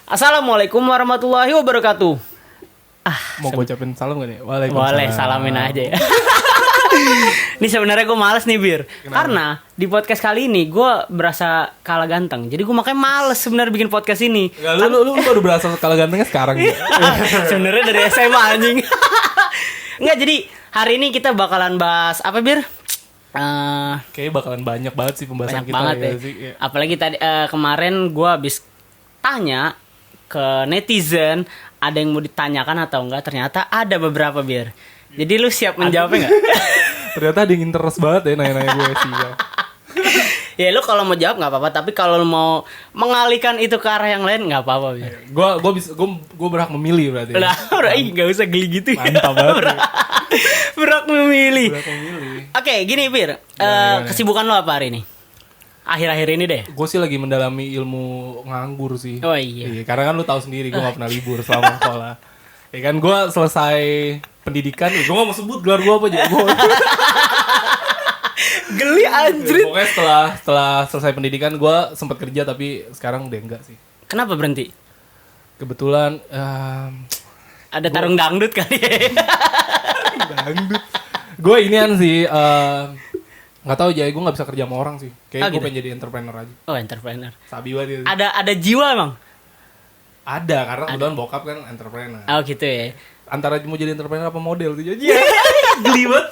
Assalamualaikum warahmatullahi wabarakatuh. Mau gue ucapin salam gak nih? Waalaikumsalam. Boleh, salamin aja ya. Ini sebenarnya gue males nih Bir. Kenapa? Karena di podcast kali ini gue berasa kalah ganteng. Jadi gue makanya males sebenarnya bikin podcast ini. Ya, lu baru berasa kalah gantengnya sekarang gitu. Sebenarnya dari SMA anjing. Enggak, jadi hari ini kita bakalan bahas apa Bir? Kayaknya bakalan banyak banget sih pembahasan Banyak kita banget ya. sih. Ya. Apalagi tadi kemarin gue habis tanya ke netizen, ada yang mau ditanyakan atau enggak, ternyata ada beberapa Bir. Jadi lu siap menjawabnya enggak? Ternyata ada yang interest banget ya nanya-nanya gue sih. Ya. Ya lu kalau mau jawab nggak apa-apa, tapi kalau lu mau mengalihkan itu ke arah yang lain nggak apa-apa Bir. Gue berhak memilih berarti. Lah, nggak usah geli gitu ya. Mantap banget. Berhak memilih. Berhak memilih. Oke, gini Bir. Gimana? Kesibukan lu apa hari ini? Akhir-akhir ini deh. Gue sih lagi mendalami ilmu nganggur sih. Oh iya. Karena kan lu tahu sendiri gue gak pernah libur selama sekolah. Ya kan gue selesai pendidikan, gue gak mau sebut gelar gue apa aja. Geli anjrit. Pokoknya setelah selesai pendidikan gue sempat kerja tapi sekarang udah enggak sih. Kenapa berhenti? Kebetulan Ada tarung dangdut kali ya. dangdut. Gue inian sih nggak tahu gue nggak bisa kerja sama orang sih. Kayak gue gitu? pengen jadi entrepreneur aja. Oh, entrepreneur. Sabi banget. Ada jiwa emang. Ada karena kebetulan bokap kan entrepreneur. Oh gitu ya. Antara mau jadi entrepreneur apa model tuh jadi. Geli banget.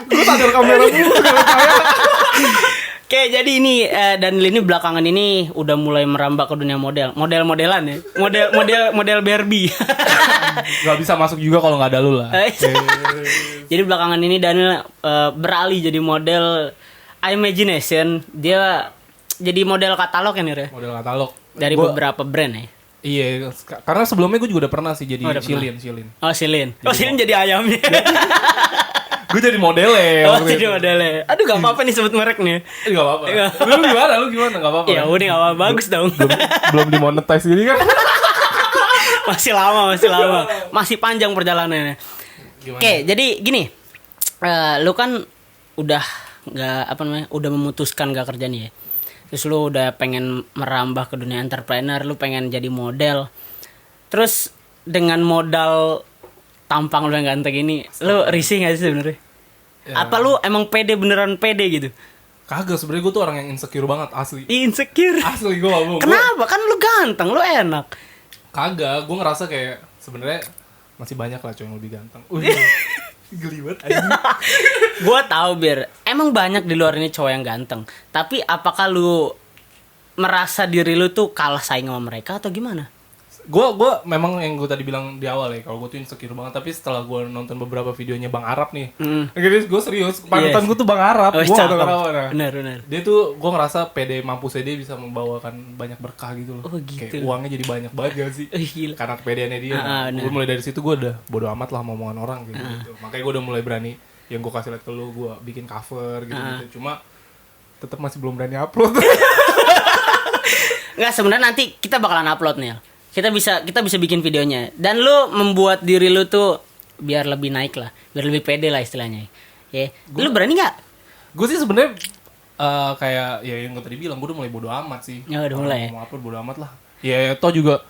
Gue sadar kamera mulu. Oke, jadi ini Daniel ini belakangan ini udah mulai merambah ke dunia model-modelan ya. Model Barbie. Gak bisa masuk juga kalau nggak ada lu lah. Jadi belakangan ini Daniel beralih jadi model Imagination. Dia jadi model katalog ya nih, Re? Model katalog. Dari beberapa brand ya. Iya, karena sebelumnya gue juga udah pernah sih jadi udah Shilin. Oh, Shilin. Oh, Shilin jadi ayamnya. Gue jadi modelnya. Oh, jadi modelnya. Aduh, gak apa-apa nih sebut merek nih. Gak apa-apa. Lu gimana? Gak apa-apa. Ya udah, gak apa-apa. Bagus dong. Belum dimonetize gini kan? Masih lama. Masih panjang perjalanannya. Gimana? Oke, jadi gini. Lu kan udah udah memutuskan gak kerja nih ya. Terus lu udah pengen merambah ke dunia entrepreneur, lu pengen jadi model. Terus dengan modal tampang lu yang ganteng ini, lu risih gak sih sebenarnya? Ya. Apa lu emang beneran pede gitu? Kagak, sebenarnya gue tuh orang yang insecure banget asli. Insecure. Asli gue gak bohong. Kenapa? Kan lu ganteng, lu enak. Kagak, gue ngerasa kayak sebenarnya masih banyak lah cowok yang lebih ganteng. Geli banget. Gua tahu Bir, emang banyak di luar ini cowok yang ganteng. Tapi apakah lu merasa diri lu tuh kalah saing sama mereka atau gimana? Gue memang yang gue tadi bilang di awal ya, kalau gue tuh insecure banget. Tapi setelah gue nonton beberapa videonya Bang Arab nih, gue serius, panutan gue tuh Bang Arab. Gue gak tau kenapa. Bener. Dia tuh, gue ngerasa pede mampusnya dia bisa membawakan banyak berkah gitu loh. Oh, gitu. Kayak uangnya jadi banyak banget gak sih? Gila. Karena kepedeannya dia. Gue mulai dari situ gue udah bodo amat lah sama omongan orang gitu. Makanya gue udah mulai berani, yang gue kasih liat ke lu, gue bikin cover gitu. Cuma tetap masih belum berani upload. Nggak, sebenarnya nanti kita bakalan upload nih. Kita bisa bikin videonya. Dan lu membuat diri lu tuh biar lebih naik lah, biar lebih pede lah istilahnya. Ya, lu berani nggak? Gue sih sebenarnya kayak ya yang gue tadi bilang, gue udah mulai bodo amat sih. Ya udah mulai. Mau upload bodo amat lah. Ya toh juga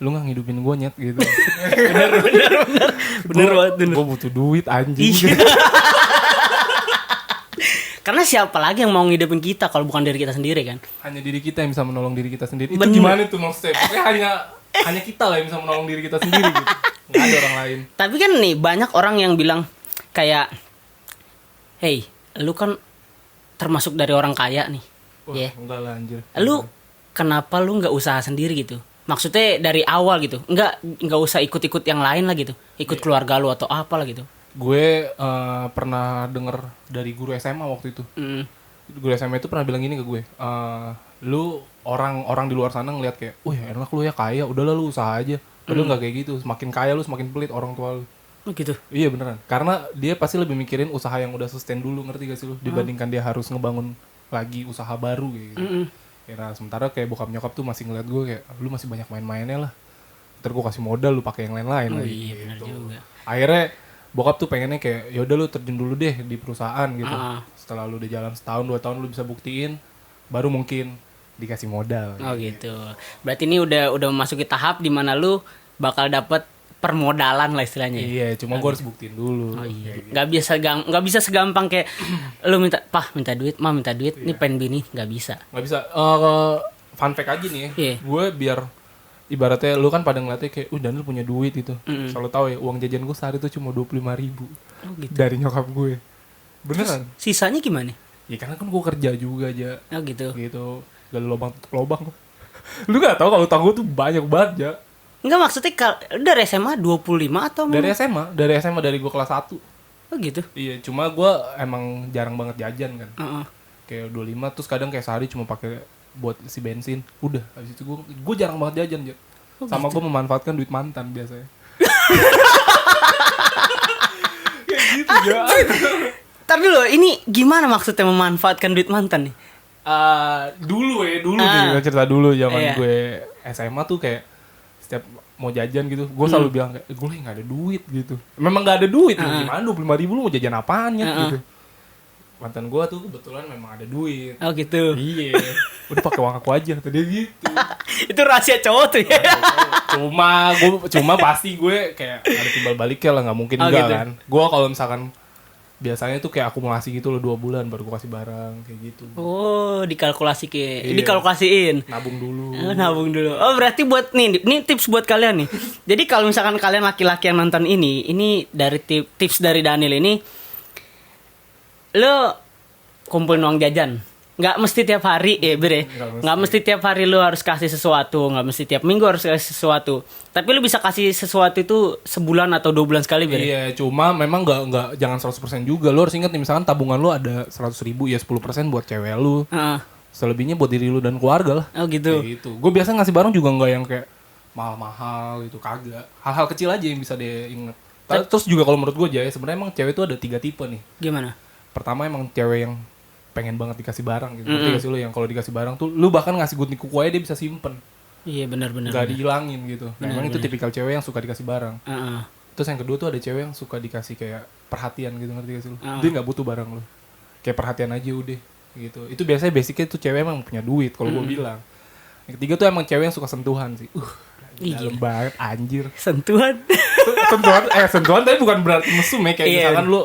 lu nggak ngidupin gue nyet gitu. Bener banget. Gue butuh duit anjing. Iya. Karena siapa lagi yang mau ngidupin kita kalau bukan diri kita sendiri kan? Hanya diri kita yang bisa menolong diri kita sendiri. Bener. Itu gimana tuh maksudnya? Pokoknya hanya kita lah yang bisa menolong diri kita sendiri gitu. Nggak ada orang lain. Tapi kan nih banyak orang yang bilang kayak, hey, lu kan termasuk dari orang kaya nih. Wah, enggak lah anjir. Lu kenapa lu nggak usaha sendiri gitu? Maksudnya dari awal gitu, nggak usah ikut-ikut yang lain lah gitu, ikut keluarga lu atau apa lah gitu. Gue pernah denger dari guru SMA waktu itu. Guru SMA itu pernah bilang gini ke gue, lu orang di luar sana ngeliat kayak, wih enak lu ya kaya, udahlah lu usaha aja. Padahal nggak kayak gitu, semakin kaya lu semakin pelit orang tua lu. Oh gitu. Iya beneran, karena dia pasti lebih mikirin usaha yang udah sustain dulu, ngerti gak sih lu? Dibandingkan dia harus ngebangun lagi usaha baru kayak gitu. Ya, nah, sementara kayak bokap nyokap tuh masih ngeliat gue kayak, lu masih banyak main-mainnya lah. Ntar gue kasih modal, lu pakai yang lain-lain Oh lagi. iya benar Gitu. juga. Akhirnya bokap tuh pengennya kayak, yaudah lu terjun dulu deh di perusahaan gitu. Setelah lu udah jalan setahun 2 tahun lu bisa buktiin, baru mungkin dikasih modal. Oh gitu. Berarti ini udah memasuki tahap di mana lu bakal dapet permodalan lah istilahnya. Iya, cuma gue harus buktiin dulu. Oh iya. Kayak gitu. Nggak bisa segampang kayak lu minta duit, minta duit, nih pengen bini, nggak bisa. Nggak bisa. Fun fact aja nih ya. Iya. Gue biar ibaratnya lu kan pada ngeliatnya kayak, Daniel punya duit gitu. Selalu tahu ya, uang jajan gue sehari itu cuma 25.000 Oh gitu. dari nyokap gue. Beneran? Sisanya gimana? Ya karena kan gue kerja juga aja. Oh gitu. Gitu. Gak ada lubang tutup lubang. Lu gak tahu kalau utang gue tuh banyak banget ya. Enggak, maksudnya dari SMA 25 atau Dari SMA dari gue kelas 1. Oh gitu. Iya, cuma gue emang jarang banget jajan kan. Heeh. Kayak 25 terus kadang kayak sehari cuma pakai buat isi bensin. Udah, habis itu gue jarang banget jajan ya. Sama gue memanfaatkan duit mantan biasanya. Kayak gitu ya. Tapi loh, ini gimana maksudnya memanfaatkan duit mantan nih? Dulu nih cerita dulu zaman Iya. gue SMA tuh kayak setiap mau jajan gitu, gue selalu bilang kayak gue nggak ada duit gitu. Memang nggak ada duit, gimana 25.000 lu mau jajan apaan ya gitu. Mantan gue tuh kebetulan memang ada duit. Oh gitu. Iya, udah pakai uang aku aja tadi gitu. Itu rahasia cowok tuh ya. Cuma pasti gue kayak ada timbal baliknya lah, nggak mungkin enggak gitu. kan. Gue kalau misalkan biasanya tuh kayak akumulasi gitu loh 2 bulan baru gue kasih barang kayak gitu. Oh, Iya. dikalkulasiin. Nabung dulu. Oh, nabung dulu. Oh, berarti buat ini tips buat kalian nih. Jadi kalau misalkan kalian laki-laki yang nonton ini dari tips dari Daniel ini, lo kumpulin uang jajan. Nggak mesti tiap hari ya, Bre. Nggak mesti tiap hari lu harus kasih sesuatu, nggak mesti tiap minggu harus kasih sesuatu. Tapi lu bisa kasih sesuatu itu sebulan atau 2 bulan sekali, Bre. Iya, cuma memang nggak jangan 100% juga. Lu harus ingat nih, misalkan tabungan lu ada 100.000 ya 10% buat cewek lu. Heeh. Selebihnya buat diri lu dan keluarga lah. Oh gitu. Kayak gitu. Gue biasa ngasih barang juga nggak yang kayak mahal-mahal itu, kagak. Hal-hal kecil aja yang bisa diinget. Terus juga kalau menurut gue aja sebenarnya emang cewek itu ada 3 tipe nih. Gimana? Pertama emang cewek yang pengen banget dikasih barang gitu. Ngerti gak sih lu, yang kalau dikasih barang tuh lu bahkan ngasih gunting kuku aja dia bisa simpen. Iya, benar-benar. Gak dihilangin gitu. Nah, emang itu tipikal cewek yang suka dikasih barang. Heeh. Terus yang kedua tuh ada cewek yang suka dikasih kayak perhatian gitu, ngerti gak sih lu? Dia gak butuh barang lu. Kayak perhatian aja udah gitu. Itu biasanya basicnya tuh cewek emang punya duit kalau gue bilang. Yang ketiga tuh emang cewek yang suka sentuhan sih. Dalam banget anjir. Sentuhan. Sentuhan tapi bukan berarti mesum ya. Kayak Iya. misalkan lu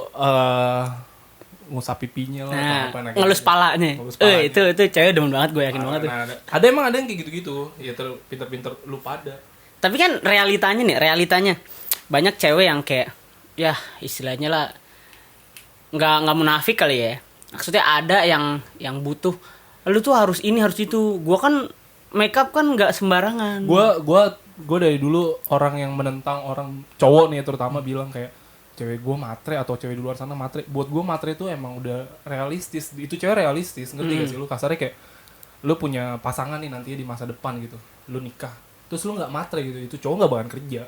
ngusap pipinya lah atau apa Ngelus palanya. Itu cewek demen banget, gue yakin banget tuh. Nah, ada emang ada yang kayak gitu-gitu. Ya pinter-pinter lu pada. Tapi kan realitanya banyak cewek yang kayak ya istilahnya lah nggak munafik kali ya. Maksudnya ada yang butuh lu tuh harus ini harus itu. Gua kan makeup kan nggak sembarangan. Gua dari dulu orang yang menentang orang cowok nih terutama bilang kayak cewek gue matre atau cewek di luar sana matre. Buat gue matre itu emang udah realistis. Itu cewek realistis, ngerti gak sih lu? Kasarnya kayak lu punya pasangan nih nantinya di masa depan gitu. Lu nikah. Terus lu gak matre gitu. Itu cowok gak bakalan kerja.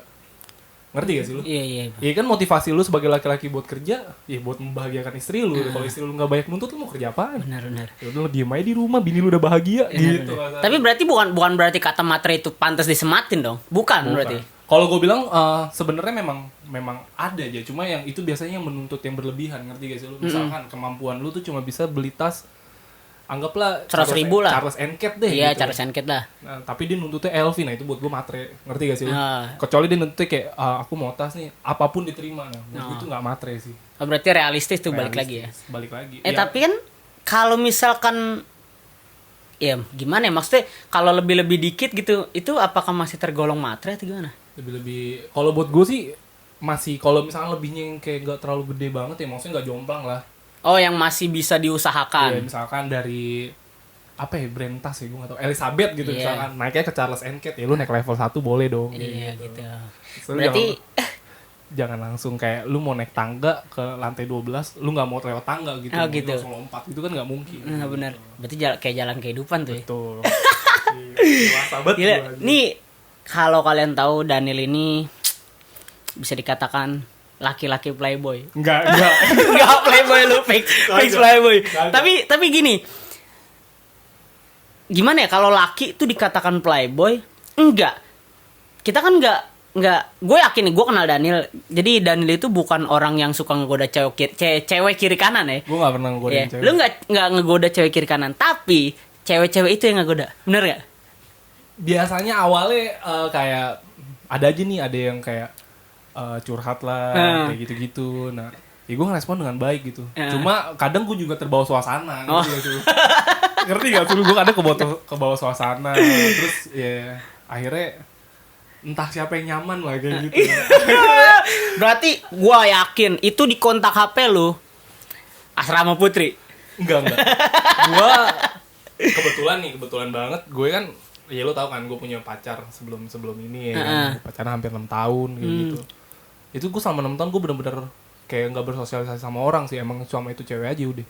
Ngerti gak sih lu? Iya. Iya kan motivasi lu sebagai laki-laki buat kerja, ya buat membahagiakan istri lu. Kalau istri lu gak banyak nuntut, lu mau kerja apaan? Benar. Ya udah lu diem aja di rumah, bini lu udah bahagia gitu. Tapi berarti bukan berarti kata matre itu pantas disematin dong. Bukan. Berarti. Kalau gue bilang sebenarnya memang ada aja, cuma yang itu biasanya yang menuntut yang berlebihan, ngerti gak sih lu? Misalkan kemampuan lu tuh cuma bisa beli tas, anggaplah 100.000 lah. Charles & Kate deh. Iya, gitu. Charles & Kate lah. Nah, tapi dia nuntutnya LV, nah itu buat gue matre, ngerti gak sih lu? Ah. Kecuali dia nuntutnya kayak aku mau tas nih, apapun diterima, nah buat gue tuh nggak matre sih. Oh, berarti realistis tuh balik lagi ya. Balik lagi. Tapi kan kalau misalkan ya gimana ya, maksudnya kalau lebih dikit gitu, itu apakah masih tergolong matre atau gimana? Lebih kalau buat gue sih masih, kalau misalnya lebihnya yang kayak nggak terlalu gede banget ya, maksudnya nggak jomplang lah. Oh, yang masih bisa diusahakan. Iya, misalkan dari apa ya, brand tas ya, gue nggak tahu, Elizabeth gitu misalkan, naiknya ke Charles & Kate ya lu naik level 1 boleh dong. Iya gitu. So, Berarti jangan langsung kayak lu mau naik tangga ke lantai 12, lu nggak mau lewat tangga gitu. Oh, lu gitu. langsung lompat, itu kan nggak mungkin. nah, benar. Berarti kayak jalan kehidupan tuh ya. Tuh. Dewasa banget Gila, gua aja. nih kalau kalian tahu Daniel ini bisa dikatakan laki-laki playboy. Enggak. Enggak playboy lu, fix playboy. Tapi gini. Gimana ya kalau laki itu dikatakan playboy? Enggak. Kita kan enggak, gue yakin nih, gue kenal Daniel. Jadi Daniel itu bukan orang yang suka ngegoda cewek kiri kanan ya. Gue nggak pernah ngegodain cewek. Lu enggak ngegoda cewek kiri kanan, tapi cewek-cewek itu yang ngegoda, bener gak? Biasanya awalnya kayak ada aja nih, ada yang kayak curhat lah, kayak gitu-gitu. Nah, ya gue ngerespon dengan baik gitu. Cuma kadang gue juga terbawa suasana gitu. Ngerti gak? Gue kadang kebawa suasana. Terus ya akhirnya entah siapa yang nyaman lah kayak gitu. Berarti gue yakin itu di kontak HP lu Asrama Putri. Enggak. Gue kebetulan banget. Gue kan, ya lo tau kan, gue punya pacar sebelum ini ya kan. Pacaran hampir 6 tahun gitu. Itu gue selama 6 tahun gue bener-bener kayak gak bersosialisasi sama orang sih. Emang cuma itu cewek aja udah.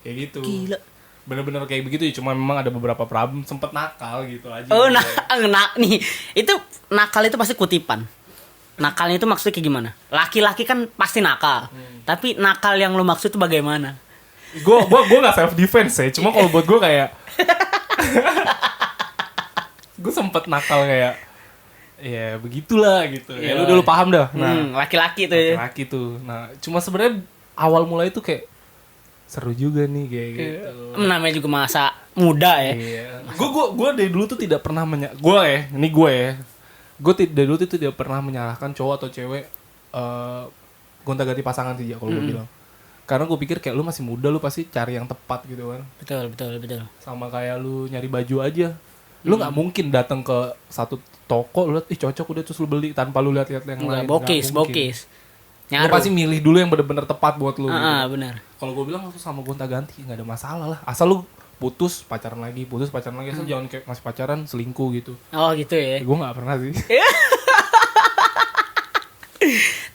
Kayak gitu. Gila. Bener-bener kayak begitu ya. Cuma memang ada beberapa problem. Sempet nakal gitu aja. Oh nih. Itu nakal itu pasti kutipan. Nakalnya itu maksudnya kayak gimana? Laki-laki kan pasti nakal. Tapi nakal yang lo maksud itu bagaimana? Gue gak self defense ya. Cuma kalau buat gue kayak gue sempet nakal kayak ya begitulah gitu. Ya lu dulu paham dah. Nah, laki-laki tuh ya. Laki-laki tuh. Nah, cuma sebenarnya awal mulai itu kayak seru juga nih kayak gitu. Namanya juga masa muda ya. Iya. Gue dari dulu tuh tidak pernah dari dulu tuh tidak pernah menyalahkan cowok atau cewek gonta-ganti pasangan sih ya kalau gue bilang. Karena gue pikir kayak lu masih muda, lu pasti cari yang tepat gitu kan. Betul. Sama kayak lu nyari baju aja. Lu nggak mungkin datang ke satu toko lu lihat cocok udah terus lu beli tanpa lu lihat-lihat yang lain. Bokis. Lu pasti milih dulu yang benar-benar tepat buat lu. Gitu. Benar. Kalau gue bilang lu sama gonta-ganti nggak ada masalah lah. Asal lu putus pacaran lagi asal jangan kayak masih pacaran selingkuh gitu. Oh gitu ya. Gue nggak pernah sih.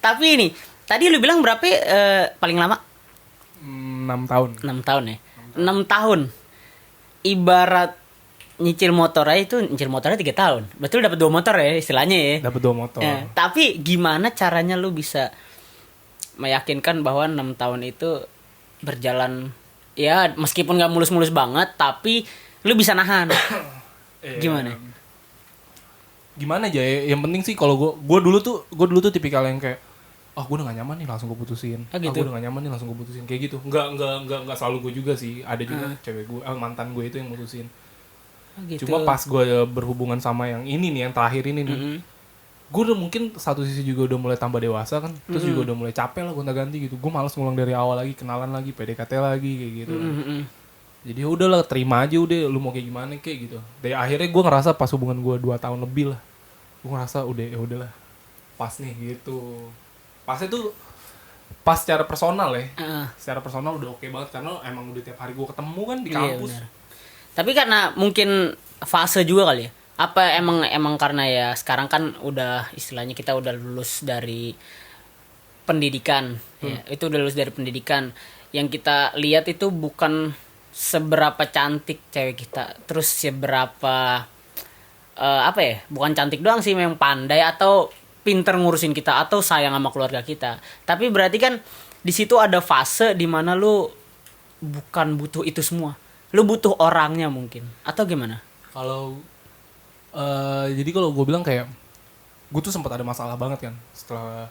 Tapi ini tadi lu bilang berapa paling lama? 6 tahun. 6 tahun ya. 6 tahun. Ibarat nyicil motor aja itu, nyicil motornya 3 tahun. Betul dapat 2 motor ya istilahnya ya. Dapat 2 motor. Tapi gimana caranya lu bisa meyakinkan bahwa 6 tahun itu berjalan ya meskipun gak mulus-mulus banget tapi lu bisa nahan. Gimana aja ya? Yang penting sih kalau gue dulu tuh tipikal yang kayak gue udah gak nyaman nih langsung gue putusin. Gitu. Gue udah gak nyaman nih langsung gue putusin kayak gitu. Enggak selalu gue juga sih. Ada juga cewek gue, mantan gue itu yang mutusin. Gitu. Cuma pas gue berhubungan sama yang ini nih, yang terakhir ini nih, gue udah mungkin satu sisi juga udah mulai tambah dewasa kan, terus juga udah mulai capek lah gonta-ganti gitu. Gue malas ngulang dari awal lagi, kenalan lagi, PDKT lagi kayak gitu. Jadi ya udahlah, terima aja udah, lu mau kayak gimana kayak gitu. Dari akhirnya gue ngerasa pas hubungan gue 2 tahun lebih lah, gue ngerasa udah ya udahlah, pas nih gitu. Pas itu pas secara personal ya, secara personal udah oke banget karena emang udah tiap hari gue ketemu kan di kampus. Iya, tapi karena mungkin fase juga kali ya. Apa emang karena ya sekarang kan udah istilahnya kita udah lulus dari pendidikan. Ya, itu udah lulus dari pendidikan. Yang kita lihat itu bukan seberapa cantik cewek kita, terus seberapa bukan cantik doang sih, memang pandai atau pinter ngurusin kita atau sayang sama keluarga kita. Tapi berarti kan di situ ada fase di mana lu bukan butuh itu semua. Lu butuh orangnya mungkin atau gimana? Kalau jadi kalau gue bilang kayak gue tuh sempat ada masalah banget kan setelah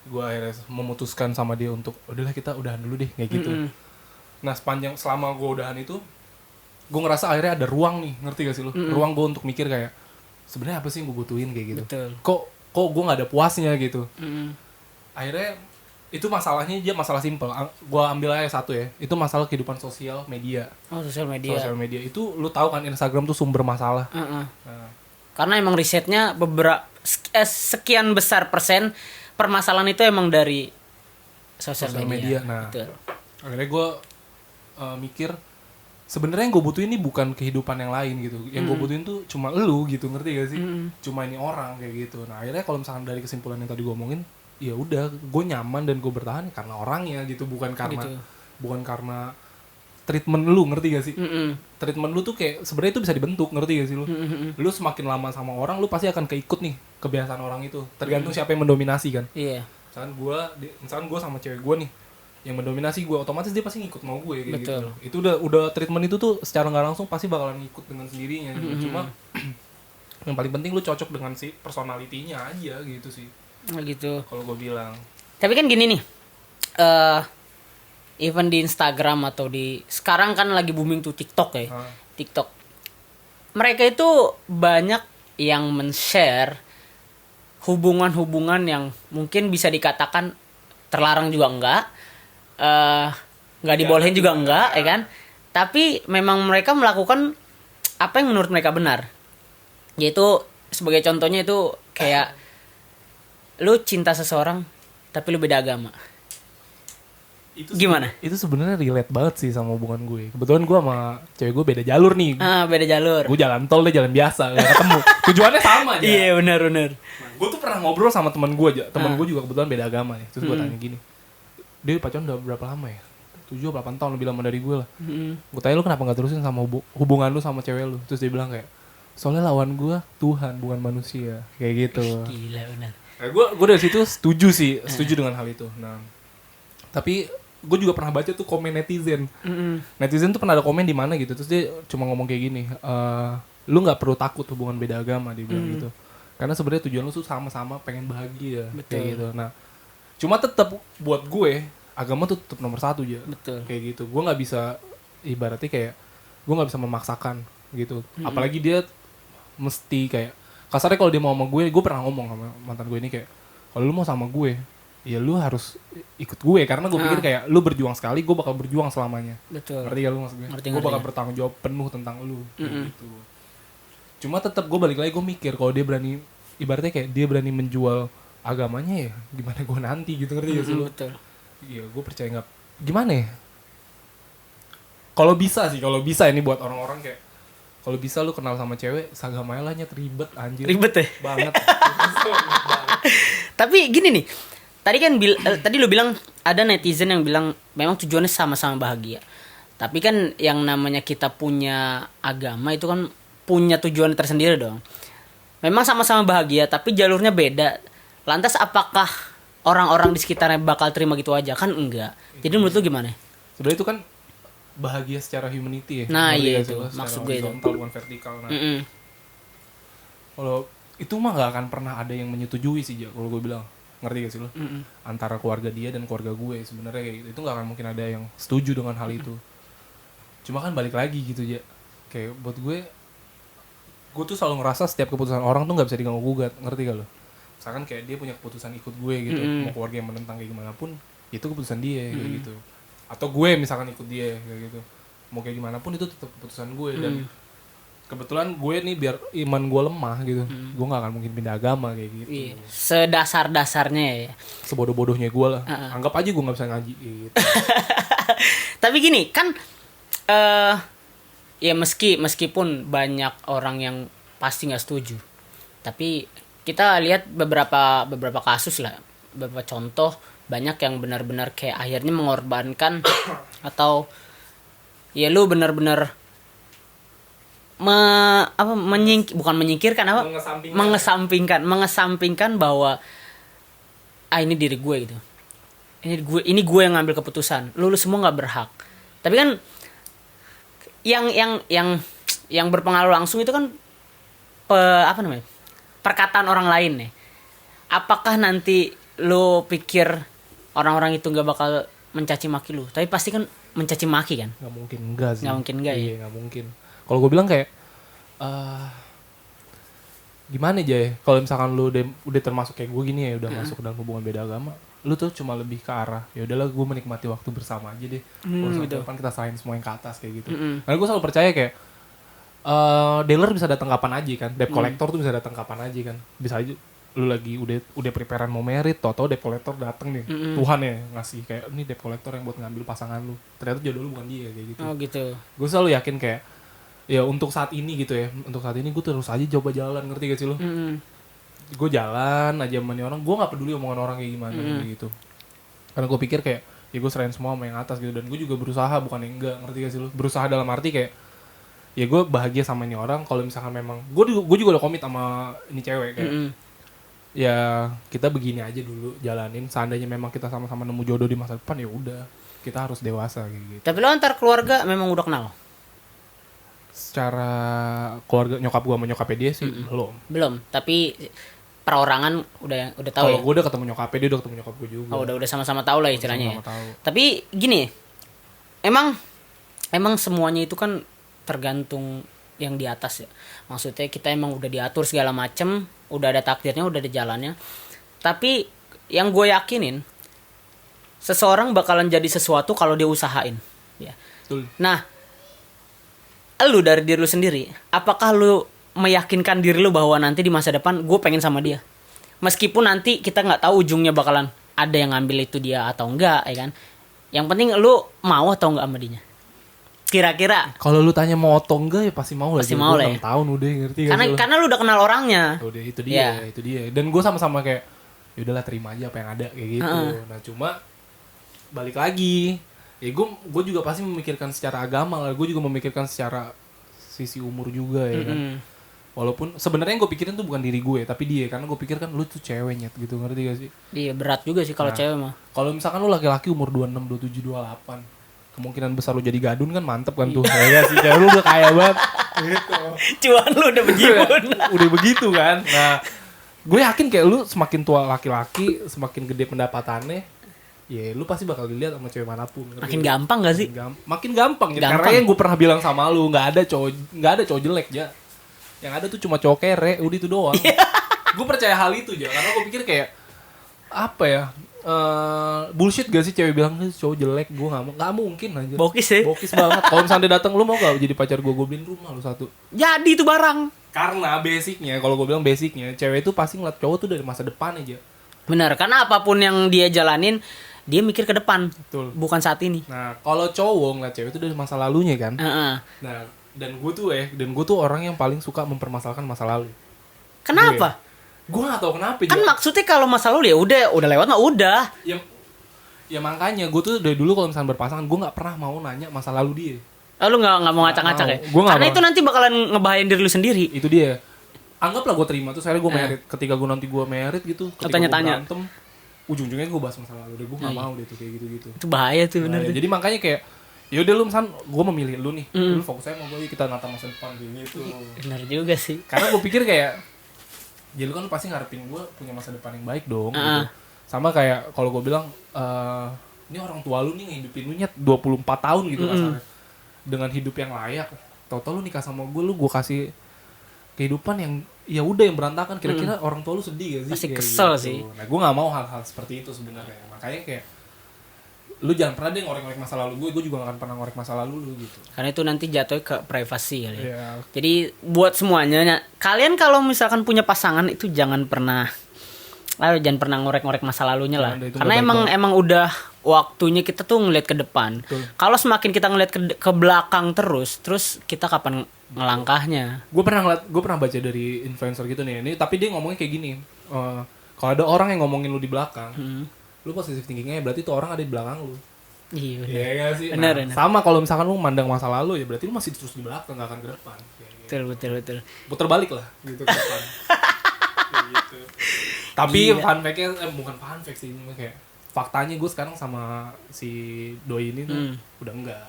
gue akhirnya memutuskan sama dia untuk udahlah kita udahan dulu deh kayak gitu. Nah selama gue udahan itu gue ngerasa akhirnya ada ruang nih, ngerti gak sih lu? Ruang gue untuk mikir kayak sebenarnya apa sih yang gue butuhin kayak gitu. Betul. Kok gue nggak ada puasnya gitu. Akhirnya itu masalahnya dia masalah simpel. Gua ambil aja satu ya. Itu masalah kehidupan sosial media. Oh, sosial media. Sosial media itu lu tahu kan Instagram tuh sumber masalah. Nah. Karena emang risetnya sekian besar persen permasalahan itu emang dari sosial media. Nah, betul. Akhirnya gua mikir sebenarnya yang gue butuhin ini bukan kehidupan yang lain gitu. Yang gue butuhin tuh cuma elu gitu, ngerti gak sih? Cuma ini orang kayak gitu. Nah, akhirnya kalau misalkan dari kesimpulan yang tadi gue omongin, ya udah, gue nyaman dan gue bertahan karena orangnya gitu, bukan karena treatment lu, ngerti gak sih? Treatment lu tuh kayak sebenarnya itu bisa dibentuk, ngerti gak sih lu? Lu semakin lama sama orang, lu pasti akan keikut nih kebiasaan orang itu. Tergantung siapa yang mendominasi kan. Iya. Misalkan gue sama cewek gue nih yang mendominasi gue, otomatis dia pasti ngikut mau gue kayak Betul. gitu. Itu udah treatment itu tuh secara nggak langsung pasti bakalan ngikut dengan sendirinya. Gitu. Cuma yang paling penting lu cocok dengan si personalitinya aja gitu sih. Gitu. Kalau gue bilang. Tapi kan gini nih, even di Instagram atau di sekarang kan lagi booming tuh TikTok ya. TikTok. Mereka itu banyak yang men-share hubungan-hubungan yang mungkin bisa dikatakan terlarang juga enggak. Nggak dibolehin juga enggak, ya kan? Tapi memang mereka melakukan apa yang menurut mereka benar. Yaitu sebagai contohnya itu kayak lu cinta seseorang tapi lu beda agama. Gimana? Itu sebenarnya relate banget sih sama hubungan gue. Kebetulan gue sama cewek gue beda jalur nih. Beda jalur. Gue jalan tol, dia jalan biasa, gak ketemu. Tujuannya sama aja. Iya, benar. Nah, gue tuh pernah ngobrol sama teman gue aja. Teman gue juga kebetulan beda agama ya. Terus gue tanya gini, dia pacaran udah berapa lama ya? 7-8 tahun lebih lama dari gue lah. Gue tanya, lu kenapa gak terusin sama hubungan lu sama cewek lu? Terus dia bilang kayak, soalnya lawan gue Tuhan bukan manusia. Kayak gitu. Gila, benar. Nah, gue dari situ setuju dengan hal itu. Nah, tapi gue juga pernah baca tuh komen netizen. Netizen tuh pernah ada komen di mana gitu. Terus dia cuma ngomong kayak gini, lu nggak perlu takut hubungan beda agama, dia bilang gitu. Karena sebenarnya tujuan lu tuh sama-sama pengen bahagia. Betul. Kayak gitu. Nah, cuma tetap buat gue agama tuh tetap nomor 1 aja. Betul. Kayak gitu. Gue nggak bisa, ibaratnya kayak gue nggak bisa memaksakan gitu. Apalagi dia mesti kayak kasarnya kalau dia mau sama gue pernah ngomong sama mantan gue ini kayak, kalau lu mau sama gue, ya lu harus ikut gue, karena gue pikir kayak lu berjuang sekali, gue bakal berjuang selamanya. Betul. Ngerti gak lu maksud gue? Gue bakal bertanggung jawab penuh tentang lu. Gitu. Cuma tetap gue balik lagi, gue mikir kalau dia berani, ibaratnya kayak dia berani menjual agamanya, ya gimana gue nanti gitu, ngerti gak sih lu? Betul. Iya, gue percaya nggak. Gimana ya? Kalau bisa ini buat orang-orang kayak, kalau bisa lu kenal sama cewek seagamanya lah, nyet ribet anjir. Ribet ya? Banget. Tapi gini nih. Tadi lu bilang ada netizen yang bilang memang tujuannya sama-sama bahagia. Tapi kan yang namanya kita punya agama itu kan punya tujuan tersendiri dong. Memang sama-sama bahagia tapi jalurnya beda. Lantas apakah orang-orang di sekitarnya bakal terima gitu aja? Kan enggak. Jadi menurut lu gimana? Sebenarnya itu kan bahagia secara humanity ya. Nah, iya itu maksud gue itu. horizontal bukan vertikal. Nah, kalau itu mah nggak akan pernah ada yang menyetujui sih, kalau gue bilang. Ngerti gak sih lo? Antara keluarga dia dan keluarga gue sebenarnya kayak gitu. Itu nggak akan mungkin ada yang setuju dengan hal itu. Cuma kan balik lagi gitu ya. Kayak buat gue tuh selalu ngerasa setiap keputusan orang tuh nggak bisa diganggu gugat. Ngerti gak lo? Misalkan kayak dia punya keputusan ikut gue gitu, mau keluarga yang menentang kayak gimana pun, itu keputusan dia kayak gitu. Atau gue misalkan ikut dia kayak gitu, mau kayak gimana pun itu tetap keputusan gue. Dan kebetulan gue nih biar iman gue lemah gitu, gue nggak akan mungkin pindah agama kayak gitu. Iya. Sedasar-dasarnya ya. Sebodoh-bodohnya gue lah. Anggap aja gue nggak bisa ngaji gitu. Tapi gini kan, ya meskipun banyak orang yang pasti nggak setuju, tapi kita lihat beberapa kasus lah, beberapa contoh banyak yang benar-benar kayak akhirnya mengorbankan atau ya lu benar-benar mengesampingkan bahwa ini diri gue gitu, ini gue yang ngambil keputusan, lu semua nggak berhak. Tapi kan yang berpengaruh langsung itu kan perkataan orang lain nih. Apakah nanti lu pikir orang-orang itu nggak bakal mencaci maki lu? Tapi pasti kan mencaci maki kan? Nggak mungkin enggak sih. Nggak mungkin enggak ya? Iya, nggak mungkin. Kalau gue bilang kayak gimana aja ya, kalau misalkan lu udah termasuk kayak gue gini ya, udah masuk dalam hubungan beda agama, lu tuh cuma lebih ke arah ya udahlah gue menikmati waktu bersama aja deh. Urusan gitu. depan kita serahin semua yang ke atas kayak gitu. Karena gue selalu percaya kayak dealer bisa datang kapan aja kan, debt collector tuh bisa datang kapan aja kan. Bisa aja lu lagi udah preparean mau merit, tau debt collector dateng nih. Tuhan ya ngasih kayak ini debt collector yang buat ngambil pasangan lu. Ternyata jodoh lu bukan dia kayak gitu. Oh gitu. Gue selalu yakin kayak ya untuk saat ini gitu ya, untuk saat ini gue terus aja coba jalan, ngerti gak sih lu? Gue jalan aja sama nih orang, gue nggak peduli omongan orang kayak gimana gitu. Karena gue pikir kayak ya gue serahin semua sama yang atas gitu, dan gue juga berusaha bukan yang enggak, ngerti gak sih lu? Berusaha dalam arti kayak ya gue bahagia sama ini orang. Kalau misalkan memang gue juga udah komit sama ini cewek kayak ya kita begini aja dulu jalanin. Seandainya memang kita sama-sama nemu jodoh di masa depan, ya udah kita harus dewasa kayak gitu. Tapi lo antar keluarga memang udah kenal? Secara keluarga nyokap gue sama nyokapnya dia sih belum. Tapi perorangan udah tahu. Kalau ya? gue udah ketemu nyokapnya, dia udah ketemu nyokap gue juga. Oh, udah sama-sama tahu lah istilahnya. Sama-sama tahu. Tapi gini, emang semuanya itu kan tergantung yang di atas ya. Maksudnya kita emang udah diatur segala macem, udah ada takdirnya, udah ada jalannya. Tapi yang gue yakinin, seseorang bakalan jadi sesuatu kalau dia usahain. Ya. Betul. Nah, lu dari diri lu sendiri, apakah lu meyakinkan diri lu bahwa nanti di masa depan gue pengen sama dia? Meskipun nanti kita nggak tahu ujungnya bakalan ada yang ngambil itu dia atau enggak, ya kan? Yang penting lu mau atau enggak sama dia? Kira-kira. Kalau lu tanya mau atau enggak ya pasti mau lah. Pasti mau lah ya. 6 tahun udah ngerti gak sih lu? Karena lu udah kenal orangnya. Udah itu dia, itu dia. Dan gue sama-sama kayak ya udahlah terima aja apa yang ada kayak gitu. Nah cuma balik lagi, ya gue juga pasti memikirkan secara agama lah. Gue juga memikirkan secara sisi umur juga ya kan. Walaupun sebenarnya yang gue pikirin tuh bukan diri gue tapi dia, karena gue pikir kan lu tuh ceweknya gitu, ngerti gak sih? Iya berat juga sih kalau cewek mah. Kalau misalkan lu laki-laki umur 26, 27, 28, kemungkinan besar lu jadi gadun kan mantep kan tuh. Ya sih, cewek lu udah kaya banget gitu. Cuan lu udah bejibun. Udah begitu kan. Nah, gue yakin kayak lu semakin tua laki-laki, semakin gede pendapatannya, ya lu pasti bakal dilihat sama cewek manapun. Makin gampang gak sih? Makin gampang. Ya. Karena yang gue pernah bilang sama lu, nggak ada cowok jelek ya. Yang ada tuh cuma cowok kere, udah itu doang. Gue percaya hal itu aja, karena gue pikir kayak apa ya? Bullshit gak sih cewek bilang cowok jelek, gue nggak mungkin aja. Bokis ya? Bokis banget. Kalau misalnya dia datang, lu mau gak jadi pacar gue beliin rumah lu satu? Jadi itu barang. Karena basicnya, kalau gue bilang basicnya, cewek itu pasti ngeliat cowok tuh dari masa depan aja. Benar, karena apapun yang dia jalanin, dia mikir ke depan. Betul. Bukan saat ini. Nah, kalau cowok ngeliat cewek itu dari masa lalunya kan. Nah, dan gue tuh orang yang paling suka mempermasalahkan masa lalu. Kenapa? Gue gak tahu kenapa. Kan maksudnya kalau masa lalu ya udah lewat mah udah. Ya makanya gue tuh dari dulu kalau misalnya berpasangan gue nggak pernah mau nanya masa lalu dia. Lu nggak mau ngacak-ngacak ya? Karena itu nanti bakalan ngebahayain diri lu sendiri. Itu dia. Anggaplah gue terima tuh, akhirnya gue married. Ketika gue nanti gue married gitu, ketika gue berantem, ujung-ujungnya gue bahas masa lalu deh. Gue nggak mau deh tuh kayak gitu-gitu. Itu bahaya tuh bener. Jadi makanya kayak yaudah lu misalnya gue memilih lu nih, lu fokus aja sama gue, kita nata masa depan kayak gitu. Bener juga sih. Karena gue pikir kayak ya lu kan pasti ngarepin gue punya masa depan yang baik dong gitu. Sama kayak kalau gue bilang ini orang tua lu nih ngehidupin lu nyet 24 tahun gitu kasarnya. Dengan hidup yang layak. Tau-tau lu nikah sama gue kasih kehidupan yang ya udah yang berantakan, kira-kira orang tua lu sedih gak sih? Pasti kesel gitu. sih. Nah, gue enggak mau hal-hal seperti itu sebenarnya. Makanya kayak lu jangan pernah deh ngorek-ngorek masa lalu gue juga gak akan pernah ngorek masa lalu lu gitu. Karena itu nanti jatuhnya ke privasi kali ya. Yeah. Jadi buat semuanya, kalian kalau misalkan punya pasangan itu jangan pernah ngorek-ngorek masa lalunya lah. Karena emang udah waktunya kita tuh ngeliat ke depan. Kalau semakin kita ngeliat ke belakang terus kita kapan ngelangkahnya? Gue pernah baca dari influencer gitu nih. Ini tapi dia ngomongnya kayak gini. Kalau ada orang yang ngomongin lu di belakang, lu positive thinkingnya berarti tuh orang ada di belakang lu. Iya benar. Iya gak sih? Benar. Sama kalau misalkan lu mandang masa lalu ya berarti lu masih terus di belakang, gak akan ke depan. Betul. Puter balik lah gitu ke depan. Gitu. Tapi fun fact-nya bukan fun fact sih, kayak faktanya gue sekarang sama si doi ini tuh udah enggak.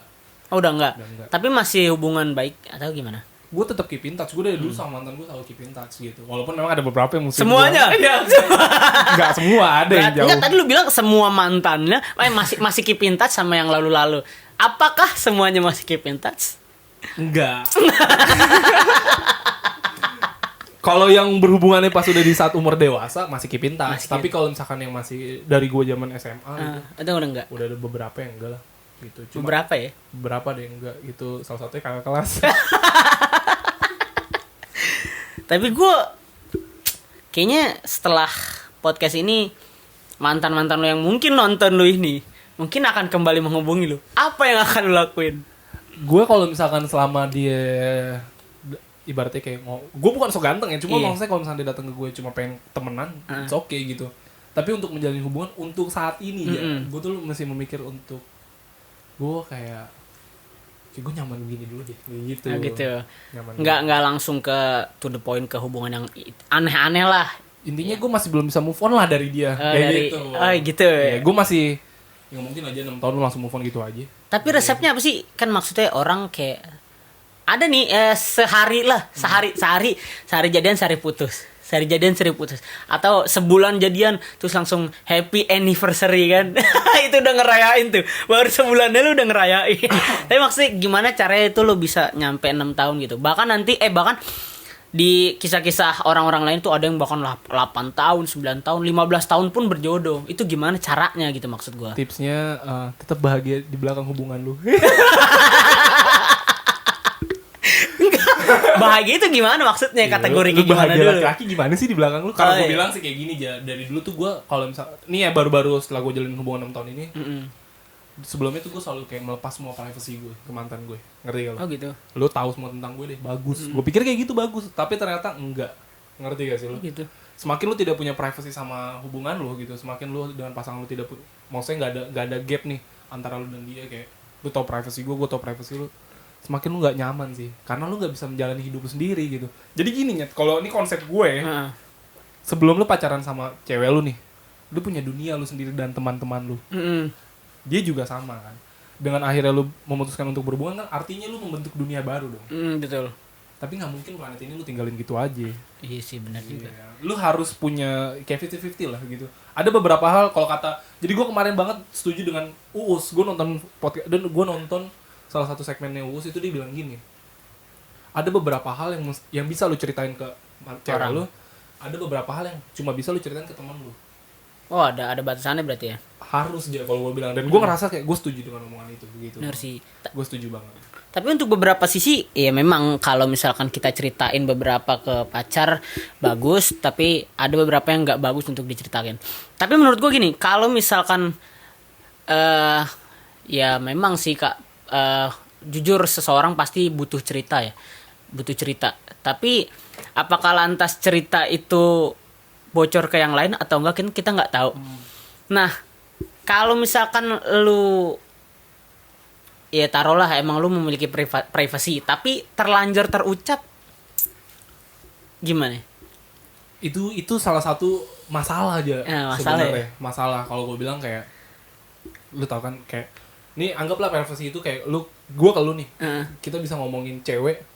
Oh udah enggak. Tapi masih hubungan baik atau gimana? Gue tetap keep in touch. Gue dari dulu sama mantan gue selalu keep in touch gitu. Walaupun memang ada beberapa yang musuh. Semuanya? Enggak semua, ada yang jauh. Enggak, tadi lu bilang semua mantannya masih keep in touch sama yang lalu-lalu. Apakah semuanya masih keep in touch? Enggak. Kalau yang berhubungannya pas udah di saat umur dewasa masih keep in touch. Tapi kalau misalkan yang masih dari gue zaman SMA itu udah enggak. Udah ada beberapa yang enggak lah gitu. Cuma beberapa ya? Beberapa deh enggak gitu. Salah satunya kakak kelas. Tapi gue kayaknya setelah podcast ini mantan-mantan lo yang mungkin nonton lo ini mungkin akan kembali menghubungi lo. Apa yang akan lo lakuin? Gue kalau misalkan selama dia ibaratnya kayak gue bukan so ganteng ya, cuma maksudnya kalau misalnya dia datang ke gue cuma pengen temenan, it's okay gitu. Tapi untuk menjalin hubungan untuk saat ini ya, gue tuh masih memikir untuk gue kayak gue nyaman begini dulu deh, gitu. Nggak langsung ke to the point ke hubungan yang aneh-aneh lah. Intinya gue masih belum bisa move on lah dari dia. Gitu. Gitu. Ya, gue masih nggak mungkin aja 6 tahun lu langsung move on gitu aja. Tapi resepnya apa sih? Kan maksudnya orang kayak ada nih sehari jadian sehari putus. Sehari jadian sering putus. Atau sebulan jadian terus langsung happy anniversary kan. Itu udah ngerayain tuh. Baru sebulan lu udah ngerayain. Tapi maksudnya gimana caranya itu lu bisa nyampe 6 tahun gitu. Bahkan nanti bahkan di kisah-kisah orang-orang lain tuh ada yang bahkan 8 tahun, 9 tahun, 15 tahun pun berjodoh. Itu gimana caranya gitu maksud gua. Tipsnya tetap bahagia di belakang hubungan lu. Bahagia itu gimana maksudnya? Kategori lu gimana bahagia dulu? laki-laki gimana sih di belakang lu? Kalau Oh, gue iya. bilang sih kayak gini aja. Dari dulu tuh gue kalau misal nih ya baru-baru setelah gue jalin hubungan 6 tahun ini, sebelumnya tuh gue selalu kayak melepas semua privacy gue ke mantan gue. Ngerti gak lo? Oh gitu. Lu tahu semua tentang gue deh, bagus. Gue pikir kayak gitu bagus, tapi ternyata enggak. Ngerti gak sih lo? Gitu. Semakin lu tidak punya privacy sama hubungan lu gitu, semakin lu dengan pasangan lu tidak maksudnya nggak ada gap nih antara lu dan dia, kayak lu tau privacy gue tau privacy lu, semakin lu nggak nyaman sih, karena lu nggak bisa menjalani hidup lu sendiri gitu. Jadi gini Nyet, kalau ini konsep gue, sebelum lu pacaran sama cewek lu nih, lu punya dunia lu sendiri dan teman-teman lu. Dia juga sama kan. Dengan akhirnya lu memutuskan untuk berhubungan kan artinya lu membentuk dunia baru dong. Betul. Tapi nggak mungkin planet ini lu tinggalin gitu aja. Iya sih benar juga. Iya. Lu harus punya kayak 50-50 lah gitu. Ada beberapa hal kalau kata, jadi gue kemarin banget setuju dengan Uus. Gue nonton podcast dan gue nonton salah satu segmennya Uus, itu dia bilang gini. Ada beberapa hal yang bisa lu ceritain ke cewek lu. Ada beberapa hal yang cuma bisa lu ceritain ke teman lu. Oh, ada batasannya berarti ya. Harus aja kalau gue bilang, dan gue ngerasa kayak gue setuju dengan omongan itu gitu. Benar sih. Gue setuju banget. Tapi untuk beberapa sisi ya memang kalau misalkan kita ceritain beberapa ke pacar bagus, tapi ada beberapa yang nggak bagus untuk diceritain. Tapi menurut gue gini, kalau misalkan ya memang sih Kak, jujur seseorang pasti butuh cerita ya, butuh cerita. Tapi apakah lantas cerita itu bocor ke yang lain atau enggak, kan kita nggak tahu. Nah, kalau misalkan lu ya taruhlah emang lu memiliki privasi tapi terlanjur terucap, gimana? Itu salah satu masalah aja masalah sebenarnya. ya? Masalah kalau gue bilang kayak, lu tau kan kayak, nih anggaplah privacy itu kayak gue ke lu nih, kita bisa ngomongin cewek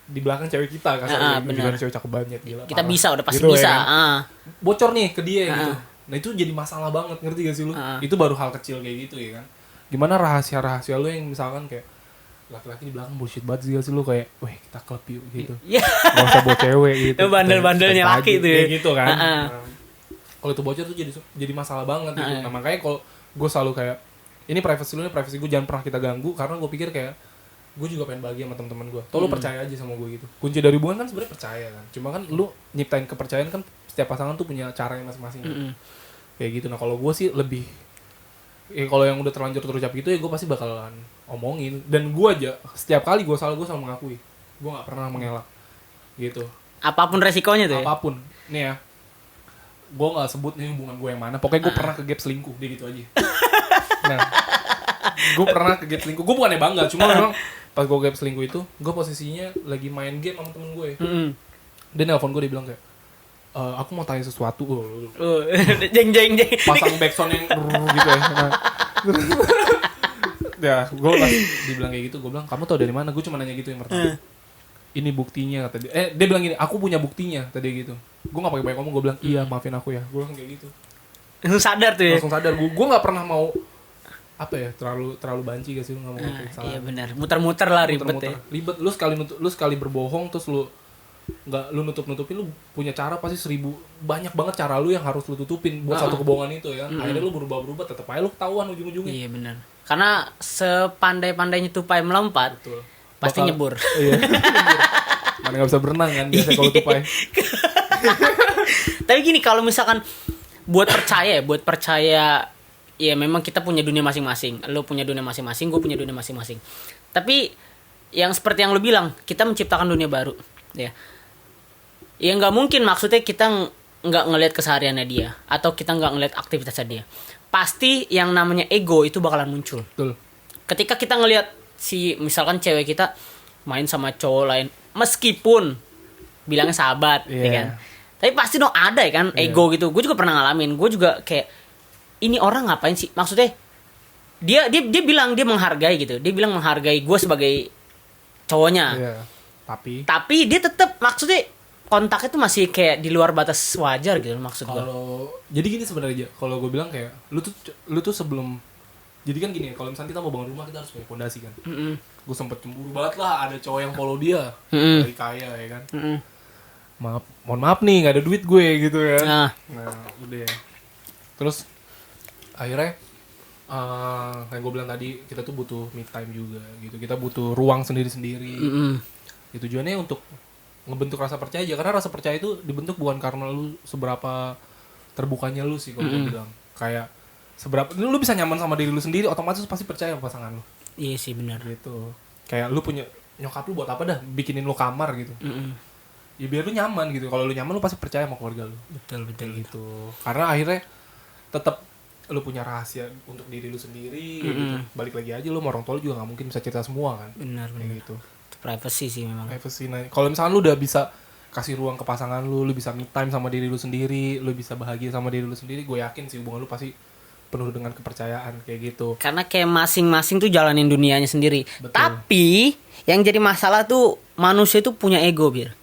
di belakang cewek kita kasarnya, gimana cewek cakep banget, gila kita parah. bisa, udah pasti gitu, bisa ya kan? Bocor nih ke dia gitu. Nah itu jadi masalah banget, ngerti gak sih lu? Itu baru hal kecil kayak gitu ya kan. Gimana rahasia-rahasia lu yang misalkan kayak laki-laki di belakang bullshit banget sih gak sih lu, kayak weh kita klub yuk gitu. Gak usah bawa cewek gitu. Itu bandel-bandelnya laki tuh ya. Kayak gitu kan. Kalau itu bocor tuh jadi masalah banget gitu. Nah makanya kalau gue selalu kayak, ini privacy lu, ini privacy gue, jangan pernah kita ganggu, karena gue pikir kayak gue juga pengen bahagia sama teman-teman gue. Lu percaya aja sama gue gitu. Kunci dari hubungan kan sebenarnya percaya kan. Cuma kan lu nyiptain kepercayaan kan, setiap pasangan tuh punya caranya masing-masing. Kayak gitu. Nah kalau gue sih lebih, kalau yang udah terlanjur terucap gitu ya gue pasti bakalan omongin. Dan gue aja setiap kali gue salah, gue selalu mengakui. Gue nggak pernah mengelak gitu. Apapun resikonya tuh. Apapun. Nih ya, gue nggak sebut nih hubungan gue yang mana. Pokoknya gue pernah ke gap selingkuh, dia gitu aja. Nah, gue pernah ke gap selingkuh. Gue bukannya bangga, cuma memang pas gue gap selingkuh itu, gue posisinya lagi main game sama temen gue. Dia nelpon gue, dia bilang kayak, aku mau tanya sesuatu. Jeng. Pasang backsound yang gitu ya. Nah, ya, gue pas dibilang kayak gitu, gue bilang, kamu tau dari mana? Gue cuma nanya gitu yang pertama. Ini buktinya, kata dia. Dia bilang gini, aku punya buktinya, tadi gitu. Gue gak pakai banyak ngomong, gue bilang, iya maafin aku ya. Gue bilang kayak gitu. Langsung sadar tuh ya. Langsung sadar, gue gak pernah mau apa ya, terlalu banci gak sih, lu gak mau ngelakuin kesalahan. Iya benar, muter-muter lah ribet ya. Ribet, lu sekali berbohong terus lu nutup-nutupin, lu punya cara pasti banyak banget cara lu yang harus lu tutupin buat satu kebohongan itu ya. Akhirnya lu berubah tetep aja lu ketahuan ujung-ujungnya. Iya benar. Karena sepandai-pandainya tupai melompat, Betul. pasti nyebur. Iya. Mana gak bisa berenang kan biasanya kalau tupai. Tapi gini, kalau misalkan buat percaya ya memang kita punya dunia masing-masing. Lu punya dunia masing-masing, gue punya dunia masing-masing. Tapi yang seperti yang lu bilang, kita menciptakan dunia baru, ya. Ya nggak mungkin maksudnya kita nggak ngelihat kesehariannya dia, atau kita nggak ngelihat aktivitasnya dia. Pasti yang namanya ego itu bakalan muncul. Betul. Ketika kita ngelihat si misalkan cewek kita main sama cowok lain, meskipun bilangnya sahabat, ya kan. Tapi pasti dong ada ya kan ego gitu. Gue juga pernah ngalamin. Gue juga kayak, ini orang ngapain sih? Maksudnya dia bilang dia menghargai gitu. Dia bilang menghargai gue sebagai cowoknya. Iya. Tapi dia tetap maksudnya kontaknya tuh masih kayak di luar batas wajar gitu maksud gue. Kalau jadi gini sebenarnya, kalau gue bilang kayak lu tuh sebelum, jadi kan gini, kalau misalnya kita mau bangun rumah kita harus punya fondasi kan. Gue sempet cemburu banget lah ada cowok yang follow dia, lagi kaya ya kan. Mohon maaf nih nggak ada duit gue gitu kan. Nah udah ya. Terus akhirnya kayak gue bilang tadi, kita tuh butuh me time juga gitu, kita butuh ruang sendiri-sendiri. Itu tujuannya untuk ngebentuk rasa percaya aja, karena rasa percaya itu dibentuk bukan karena lu seberapa terbukanya lu sih, kalau gue bilang kayak seberapa lu bisa nyaman sama diri lu sendiri, otomatis pasti percaya sama pasangan lu. Iya sih benar gitu. Kayak lu punya nyokap lu buat apa dah bikinin lu kamar gitu. Ya biar lu nyaman gitu, kalau lu nyaman lu pasti percaya sama keluarga lu. Betul gitu. Karena akhirnya tetap lu punya rahasia untuk diri lu sendiri gitu. Balik lagi aja, lu sama orang tua lu juga nggak mungkin bisa cerita semua kan. Benar gitu. Privacy sih memang. Privacy. Nah, kalau misalnya lu udah bisa kasih ruang ke pasangan lu bisa me time sama diri lu sendiri, lu bisa bahagia sama diri lu sendiri, gue yakin sih hubungan lu pasti penuh dengan kepercayaan kayak gitu. Karena kayak masing-masing tuh jalanin dunianya sendiri. Betul. Tapi yang jadi masalah tuh manusia itu punya ego, Bir.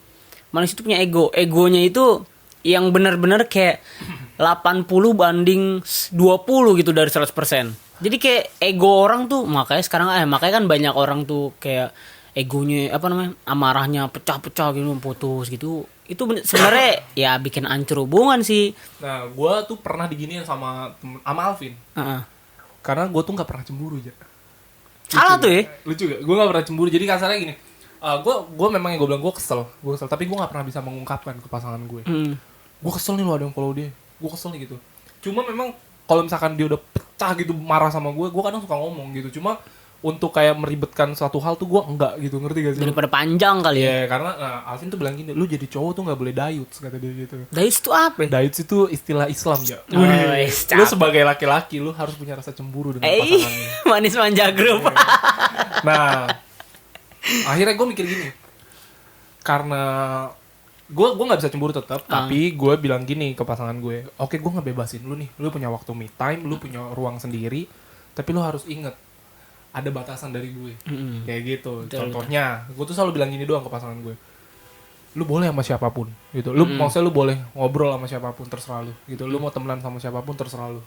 Manusia itu punya ego. Egonya itu yang benar-benar kayak 80 banding 20 gitu dari 100%. Jadi kayak ego orang tuh makanya kan banyak orang tuh kayak egonya amarahnya pecah-pecah gitu, putus gitu. Itu sebenarnya ya bikin hancur hubungan sih. Nah, gue tuh pernah diginiin sama Alvin. Karena gue tuh nggak pernah cemburu aja. Salah tuh ya. Lucu gak? Gue nggak pernah cemburu. Jadi kasarnya gini, gue memang yang gue bilang gue kesel, tapi gue nggak pernah bisa mengungkapkan ke pasangan gue. Gue kesel nih lo ada yang follow dia. Gue kesel nih gitu. Cuma memang kalau misalkan dia udah pecah gitu marah sama gue kadang suka ngomong gitu. Cuma untuk kayak meribetkan suatu hal tuh gue enggak gitu, ngerti gak sih? Daripada panjang kali ya. Karena Alvin tuh bilang gini, lu jadi cowok tuh nggak boleh dayuts, kata dia gitu. Dayuts itu apa? Dayuts itu istilah Islam ya. Lu sebagai laki-laki lu harus punya rasa cemburu dengan pasangannya. Manis manja grup. Nah, akhirnya gue mikir gini, karena gue nggak bisa cemburu tetap, tapi gue bilang gini ke pasangan gue, oke, gue ngebebasin lu nih, lu punya waktu me time, lu punya ruang sendiri, tapi lu harus inget ada batasan dari gue. Kayak gitu. Betul, contohnya, gue tuh selalu bilang gini doang ke pasangan gue. Lu boleh sama siapapun gitu. Maksudnya lu boleh ngobrol sama siapapun, terserah lu gitu. Lu mau temenan sama siapapun, terserah lu.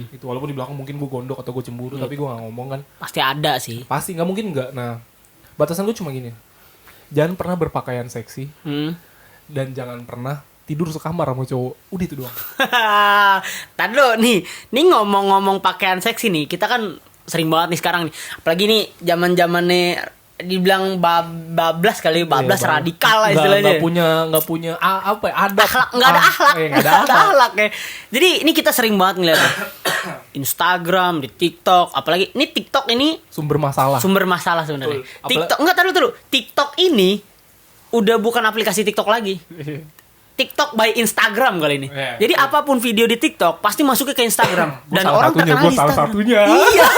Gitu. Walaupun di belakang mungkin gue gondok atau gue cemburu, tapi gue gak ngomong kan. Pasti ada sih. Pasti, gak mungkin enggak. Nah, batasan gue cuma gini. Jangan pernah berpakaian seksi. Dan jangan pernah tidur sekamar sama cowok. Udah itu doang. Tadi lo nih ngomong-ngomong pakaian seksi nih, kita kan sering banget nih sekarang nih, apalagi nih zaman-zamannya dibilang bablas radikal lah istilahnya. Nggak punya adab. Nggak ada akhlak. Ya. Jadi ini kita sering banget ngeliat Instagram, di TikTok, apalagi ini TikTok ini sumber masalah sebenarnya. TikTok taruh. TikTok ini udah bukan aplikasi TikTok lagi. TikTok by Instagram kali ini. Jadi apapun video di TikTok pasti masuknya ke Instagram dan orang terkenal di Instagram. Salah satunya. Iya.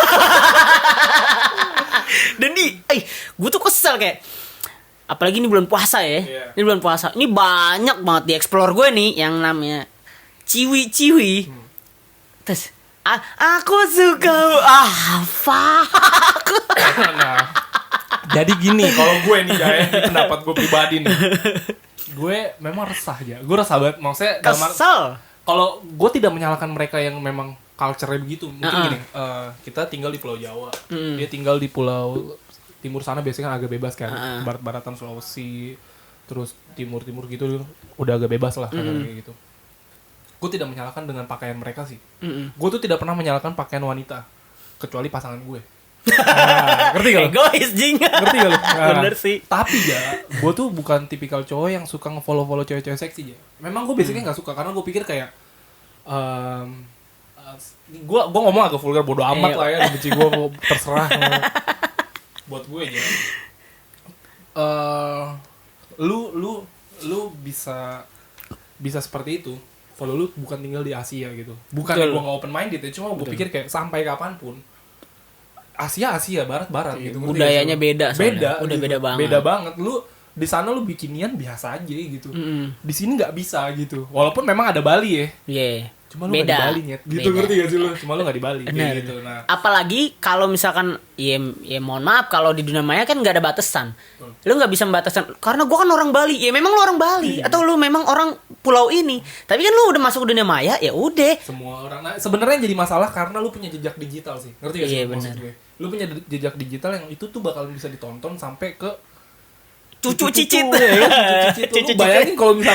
Dan gue tuh kesel kayak, apalagi ini bulan puasa ya. Ini bulan puasa. Ini banyak banget di explore gue nih yang namanya ciwi-ciwi. Terus aku suka fuck. Nah, jadi gini, kalau gue nih ini pendapat gue pribadi nih. Gue memang resah aja. Gue resah banget. Maksudnya kesel. Kalau gue tidak menyalahkan mereka yang memang culture-nya begitu. Mungkin gini, kita tinggal di Pulau Jawa. Dia tinggal di Pulau Timur sana biasanya kan agak bebas kan. Barat-baratan Sulawesi, terus timur-timur gitu udah agak bebas lah kayak gitu. Gue tidak menyalahkan dengan pakaian mereka sih. Gue tuh tidak pernah menyalahkan pakaian wanita kecuali pasangan gue. Ngerti gak lu? Egois jing. Ngerti gak lu? Bener sih. Tapi ya, gue tuh bukan tipikal cowok yang suka nge-follow cewek-cewek seksi ya. Memang gue basicnya gak suka, karena gue pikir kayak gue ngomong agak vulgar, bodo amat lah ya, benci gue terserah. Buat gue aja. Lu bisa seperti itu kalau lu bukan tinggal di Asia gitu. Bukan gue gak open minded ya, cuma gue pikir kayak sampai kapanpun Asia barat gitu. Budayanya beda gitu. Beda banget. Beda banget. Lu di sana lu bikinian biasa aja gitu. Di sini nggak bisa gitu. Walaupun memang ada Bali ya. Iya. Cuma lu nggak di Beda. Bali nyet. Gitu Beda. ngerti gak sih lu? Cuma lu nggak di Bali. Bener. Kayak gitu. Nah, Apalagi kalau misalkan ya mohon maaf kalau di dunia maya kan nggak ada batasan. Lu nggak bisa membataskan karena gua kan orang Bali. Ya memang lu orang Bali atau lu memang orang pulau ini. Tapi kan lu udah masuk ke dunia maya ya udah. semua orang. Nah, sebenarnya jadi masalah karena lu punya jejak digital sih. Ngerti gak sih Iya, maksud bener. gue? Lu punya jejak digital yang itu tuh bakal bisa ditonton sampai ke Cucu cicit. ya kan? Cucu cicit. Lu bayangin kalau misalkan